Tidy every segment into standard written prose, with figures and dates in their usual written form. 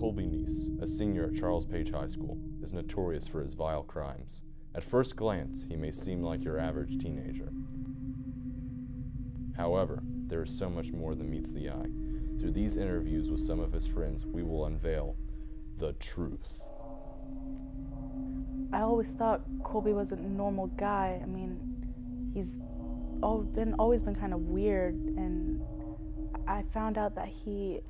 Colby Neese, a senior at Charles Page High School, is notorious for his vile crimes. At first glance, he may seem like your average teenager. However, there is so much more than meets the eye. Through these interviews with some of his friends, we will unveil the truth. I always thought Colby was a normal guy. I mean, he's always been kind of weird, and I found out that he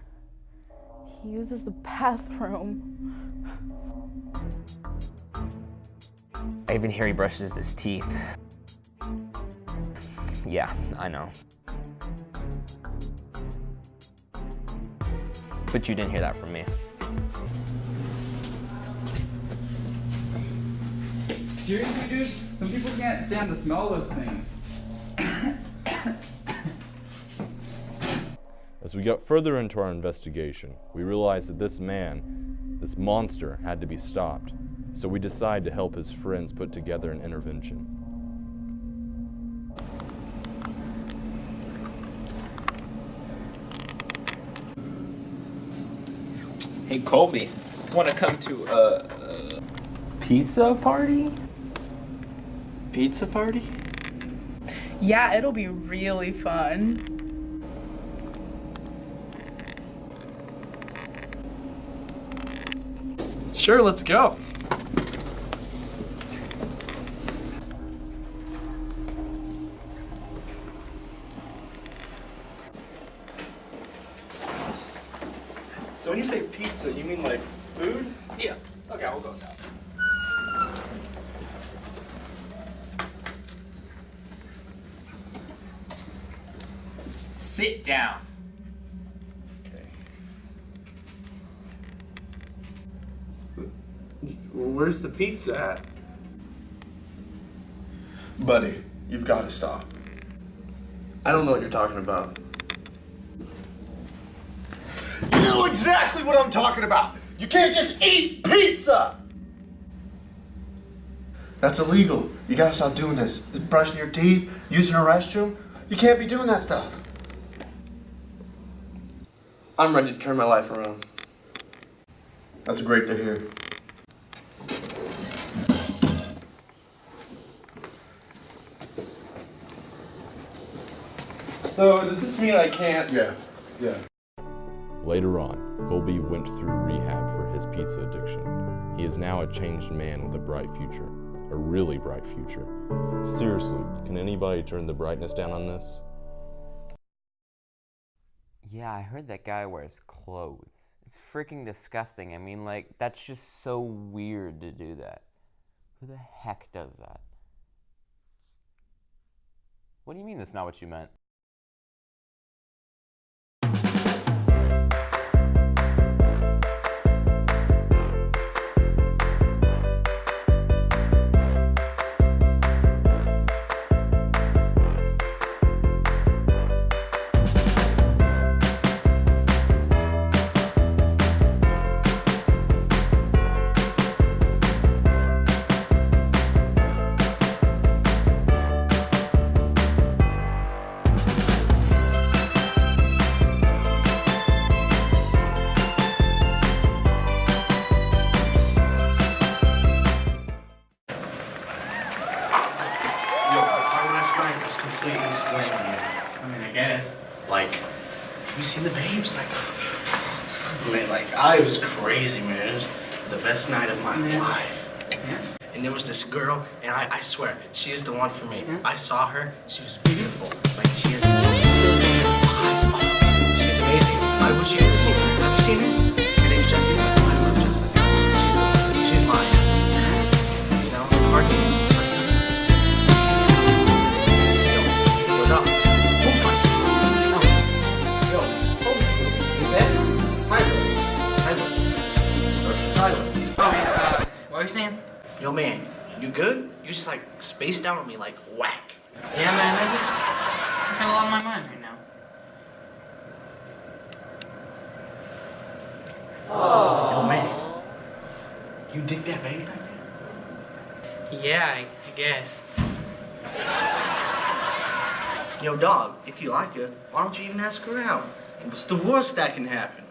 uses the bathroom. I even hear he brushes his teeth. Yeah, I know. But you didn't hear that from me. Seriously, dude? Some people can't stand the smell of those things. As we got further into our investigation, we realized that this monster, had to be stopped. So we decided to help his friends put together an intervention. Hey, Colby, want to come to a pizza party? Pizza party? Yeah, it'll be really fun. Sure, let's go. So when you say pizza, you mean like food? Yeah. Okay, we'll go with that. Sit down. Okay. Where's the pizza at? Buddy, you've got to stop. I don't know what you're talking about. You know exactly what I'm talking about. You can't just eat pizza. That's illegal. You gotta stop doing this. Just brushing your teeth, using a restroom. You can't be doing that stuff. I'm ready to turn my life around. That's great to hear. So does this mean I can't? Yeah. Later on, Colby went through rehab for his pizza addiction. He is now a changed man with a bright future. A really bright future. Seriously, can anybody turn the brightness down on this? Yeah, I heard that guy wears clothes. It's freaking disgusting. I mean, like, that's just so weird to do that. Who the heck does that? What do you mean that's not what you meant? Completely slamming you. I mean, I guess. Like, have you seen the babes? Like, man, like, I was crazy, man. It was the best night of my life. Yeah. And there was this girl, and I swear, she is the one for me. I saw her, she was beautiful. Like, she has the most beautiful eyes. Oh, she's amazing. I wish you could see her. Have you seen her? Her name's Jessica. I love Jessica. She's the one. She's mine. You know, hard to last night. Yo, dog. Who's nice? Yo, Tyler. Oh, what were you saying? Yo, man, you good? You just like spaced out on me like whack. Yeah, man, I just kind of lost my mind right now. Yo, man, you dig that baby like that? Yeah, I guess. Yo, dog, if you like her, why don't you even ask her out? What's the worst that can happen?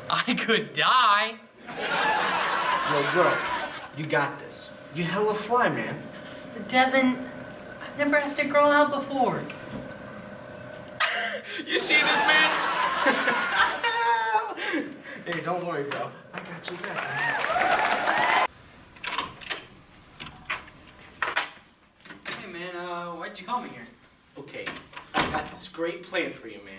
I could die. Yo, girl, you got this. You hella fly, man. Devin, I've never asked a girl out before. You see this, man? Hey, don't worry, bro. I got you back. Hey, man, why'd you call me here? Okay, I got this great plan for you, man.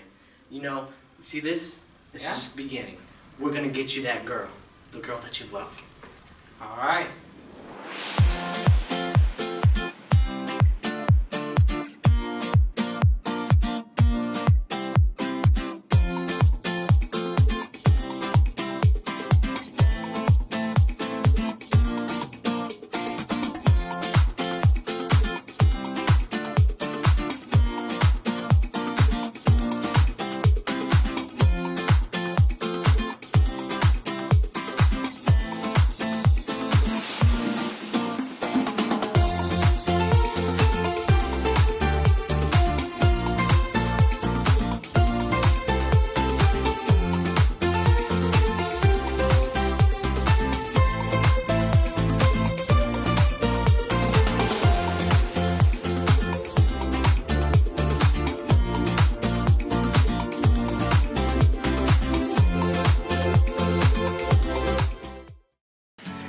You know, see this? This is just the beginning. We're gonna get you that girl. The girl that you love. All right.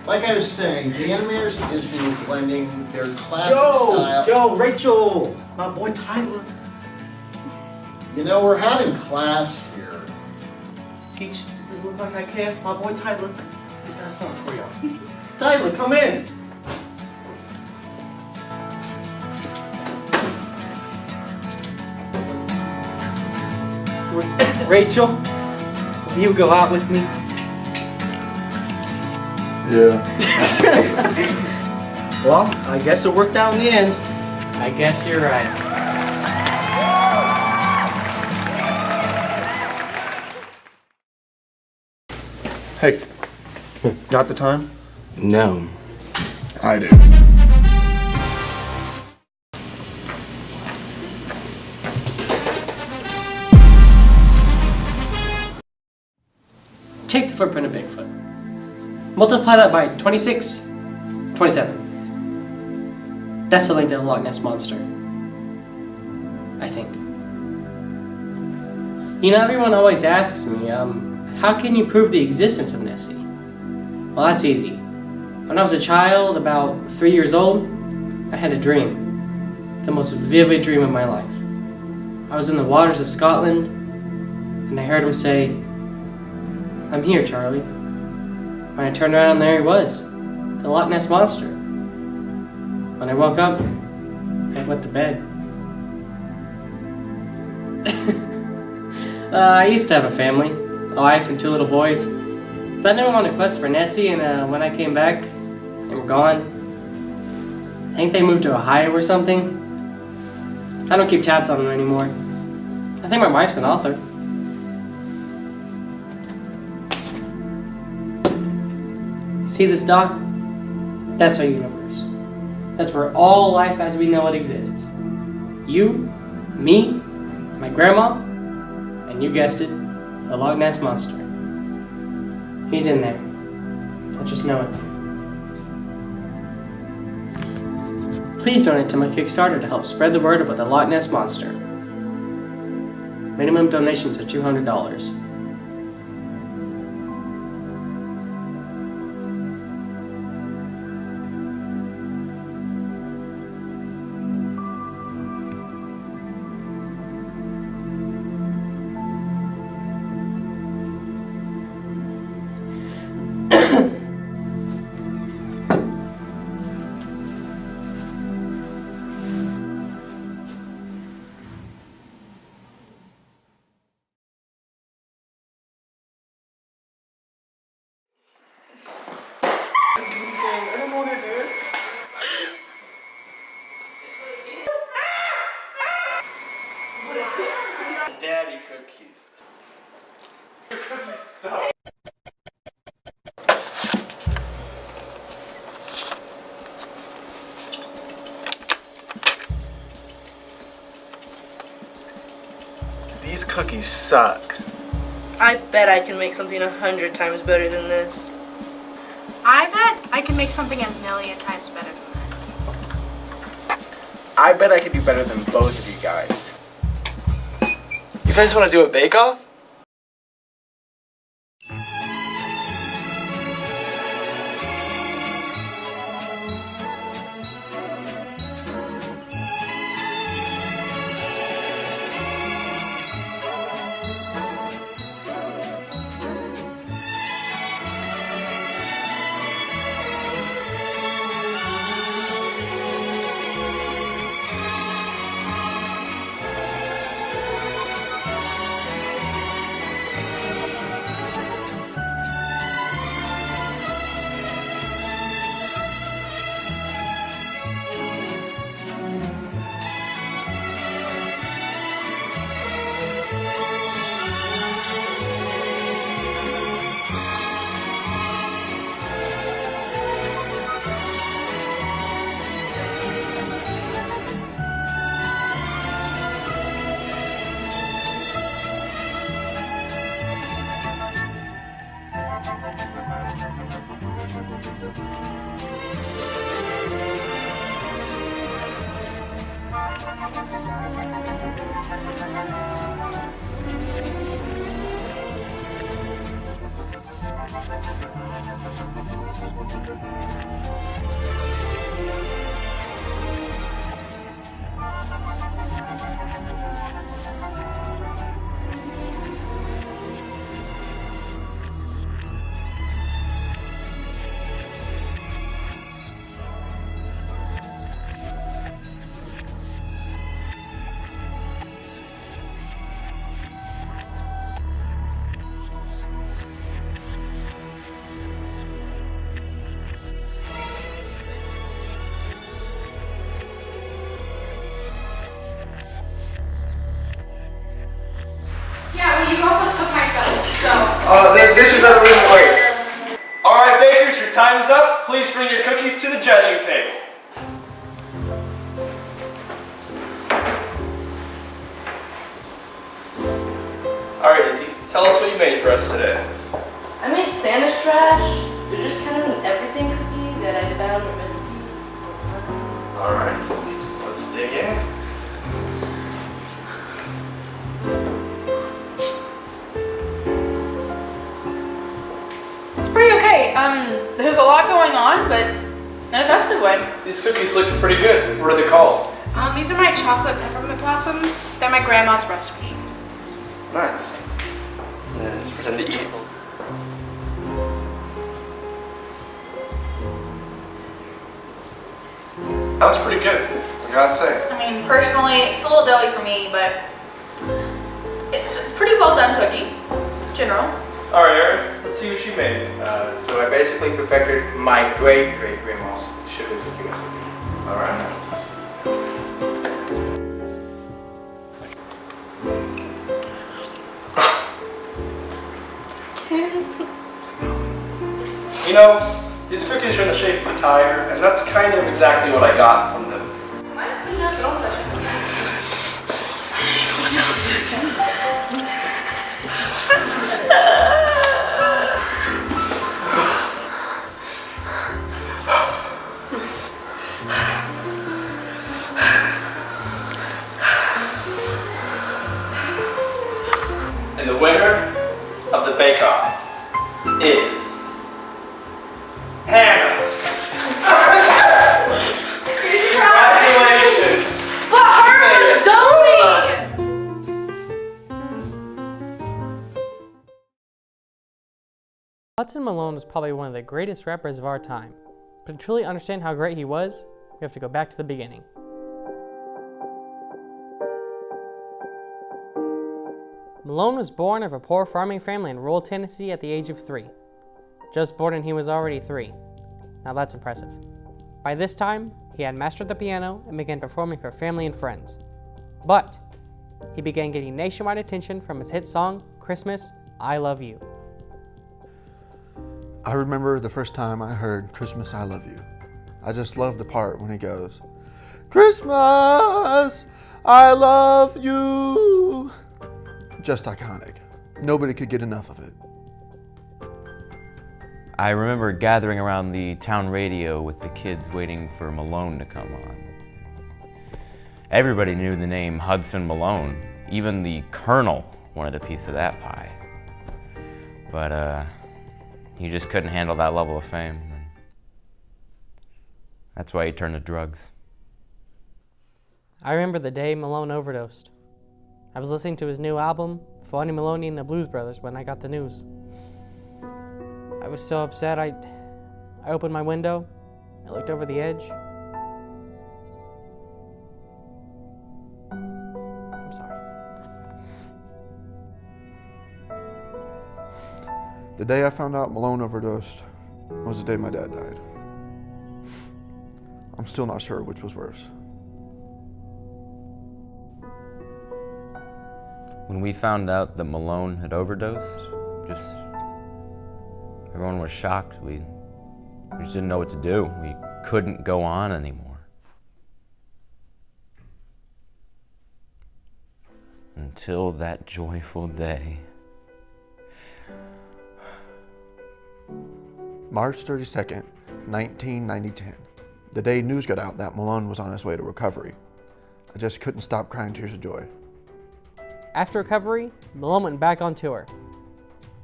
Like I was saying, the animators at Disney were blending their classic style. Yo, Rachel! My boy Tyler. You know, we're having class here. Peach, does it look like I care? My boy Tyler. He's got something for y'all. Tyler, come in! Rachel, will you go out with me? Yeah. Well, I guess it worked out in the end. I guess you're right. Hey, got the time? No. I do. Take the footprint of Bigfoot. Multiply that by 26, 27. That's the length of the Loch Ness Monster. I think. You know, everyone always asks me, how can you prove the existence of Nessie? Well, that's easy. When I was a child, about 3 years old, I had a dream. The most vivid dream of my life. I was in the waters of Scotland, and I heard him say, "I'm here, Charlie." When I turned around, there he was, the Loch Ness Monster. When I woke up, I went to bed. I used to have a family, a wife and 2 little boys. But I never went on a quest for Nessie, and when I came back, they were gone. I think they moved to Ohio or something. I don't keep tabs on them anymore. I think my wife's an author. See this dot? That's our universe. That's where all life as we know it exists. You, me, my grandma, and you guessed it, the Loch Ness Monster. He's in there. I just know it. Please donate to my Kickstarter to help spread the word about the Loch Ness Monster. Minimum donations are $200. Daddy cookies. Your cookies suck. These cookies suck. I bet I can make something 100 times better than this. I bet I can make something 1,000,000 times better than this. I bet I could do better than both of you guys. You guys want to do a bake-off? There's dishes out of the room. Wait. All right, bakers, your time is up. Please bring your cookies to the judging table. All right, Izzy, tell us what you made for us today. I made Santa's trash. They're just kind of an everything cookie that I found a recipe. All right, let's dig in. It's pretty okay. There's a lot going on, but in a festive way. These cookies look pretty good. What are they called? These are my chocolate peppermint blossoms. They're my grandma's recipe. Nice. And just pretend to eat. That was pretty good, I gotta say. I mean, personally, it's a little doughy for me, but it's a pretty well done cookie, in general. All right, Aaron, let's see what you made. So I basically perfected my great-great-grandma's sugar cookie recipe. All right. You know, these cookies are in the shape of a tire, and that's kind of exactly what I got from them. Mine's clean up, don't touch And the winner of the bake-off is Hannah. Congratulations. But her doughy! Hudson Malone was probably one of the greatest rappers of our time, but to truly understand how great he was, we have to go back to the beginning. Malone was born of a poor farming family in rural Tennessee at the age of 3. Just born and he was already 3. Now that's impressive. By this time, he had mastered the piano and began performing for family and friends. But he began getting nationwide attention from his hit song, Christmas, I Love You. I remember the first time I heard Christmas, I Love You. I just love the part when he goes, Christmas, I love you. Just iconic. Nobody could get enough of it. I remember gathering around the town radio with the kids waiting for Malone to come on. Everybody knew the name Hudson Malone. Even the Colonel wanted a piece of that pie. But he just couldn't handle that level of fame. That's why he turned to drugs. I remember the day Malone overdosed. I was listening to his new album, Funny Maloney and the Blues Brothers, when I got the news. I was so upset, I opened my window, I looked over the edge. I'm sorry. The day I found out Malone overdosed was the day my dad died. I'm still not sure which was worse. When we found out that Malone had overdosed, everyone was shocked. We just didn't know what to do. We couldn't go on anymore. Until that joyful day. March 32nd, 1990. The day news got out that Malone was on his way to recovery. I just couldn't stop crying tears of joy. After recovery, Malone went back on tour.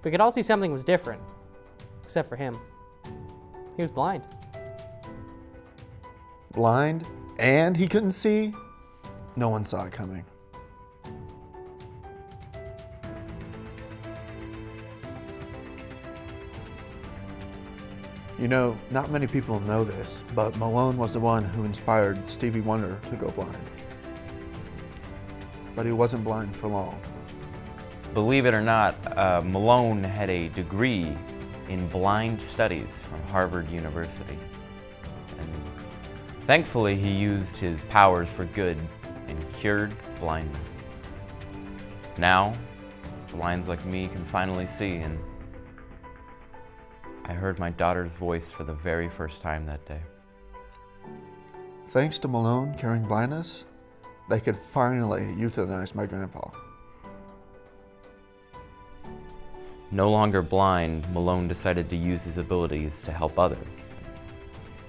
We could all see something was different, except for him. He was blind. Blind, and he couldn't see? No one saw it coming. You know, not many people know this, but Malone was the one who inspired Stevie Wonder to go blind. But he wasn't blind for long. Believe it or not, Malone had a degree in blind studies from Harvard University. And thankfully, he used his powers for good and cured blindness. Now, blinds like me can finally see, and I heard my daughter's voice for the very first time that day. Thanks to Malone curing blindness, they could finally euthanize my grandpa. No longer blind, Malone decided to use his abilities to help others.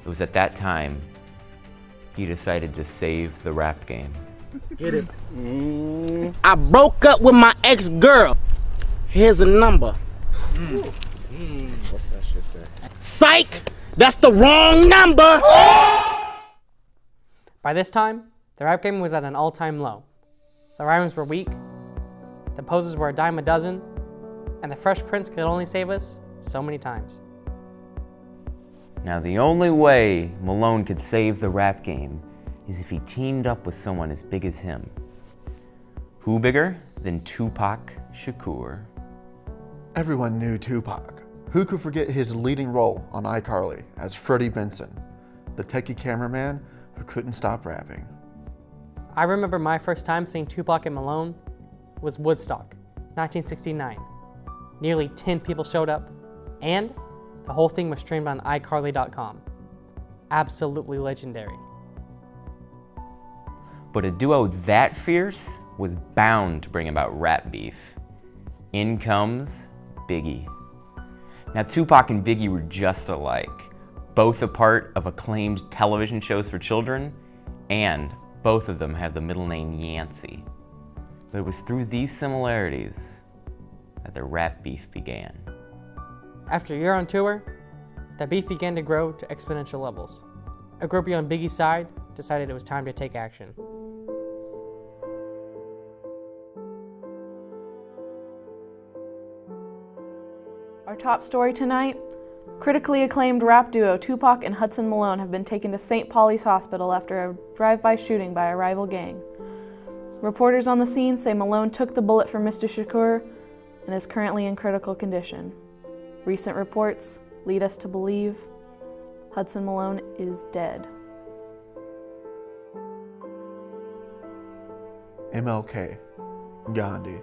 It was at that time he decided to save the rap game. Get it. I broke up with my ex-girl. Here's a number. What's that shit say? Psych! That's the wrong number! By this time, the rap game was at an all-time low. The rhymes were weak, the poses were a dime a dozen, and the Fresh Prince could only save us so many times. Now, the only way Malone could save the rap game is if he teamed up with someone as big as him. Who bigger than Tupac Shakur? Everyone knew Tupac. Who could forget his leading role on iCarly as Freddie Benson, the techie cameraman who couldn't stop rapping? I remember my first time seeing Tupac and Malone was Woodstock, 1969. Nearly 10 people showed up, and the whole thing was streamed on iCarly.com. Absolutely legendary. But a duo that fierce was bound to bring about rap beef. In comes Biggie. Now, Tupac and Biggie were just alike, both a part of acclaimed television shows for children, and both of them have the middle name Yancey. But it was through these similarities that the rap beef began. After a year on tour, the beef began to grow to exponential levels. A groupie on Biggie's side decided it was time to take action. Our top story tonight, critically acclaimed rap duo Tupac and Hudson Malone have been taken to St. Pauli's Hospital after a drive-by shooting by a rival gang. Reporters on the scene say Malone took the bullet from Mr. Shakur and is currently in critical condition. Recent reports lead us to believe Hudson Malone is dead. MLK, Gandhi,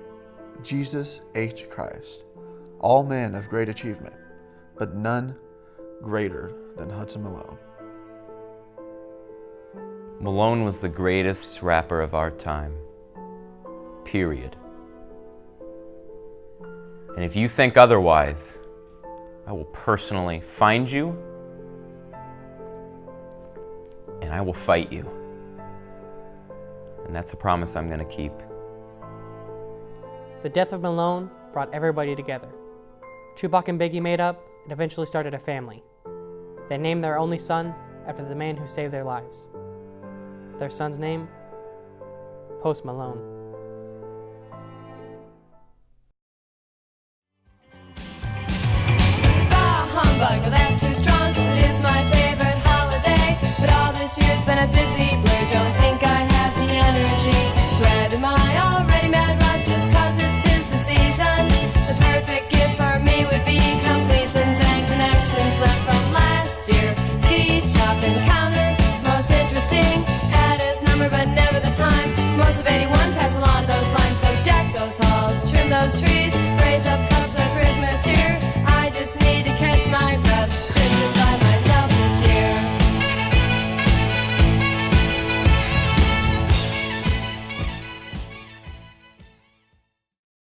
Jesus H. Christ, all men of great achievement, but none greater than Hudson Malone. Malone was the greatest rapper of our time. Period. And if you think otherwise, I will personally find you and I will fight you. And that's a promise I'm going to keep. The death of Malone brought everybody together. Tupac and Biggie made up and eventually started a family. They named their only son after the man who saved their lives. Their son's name? Post Malone.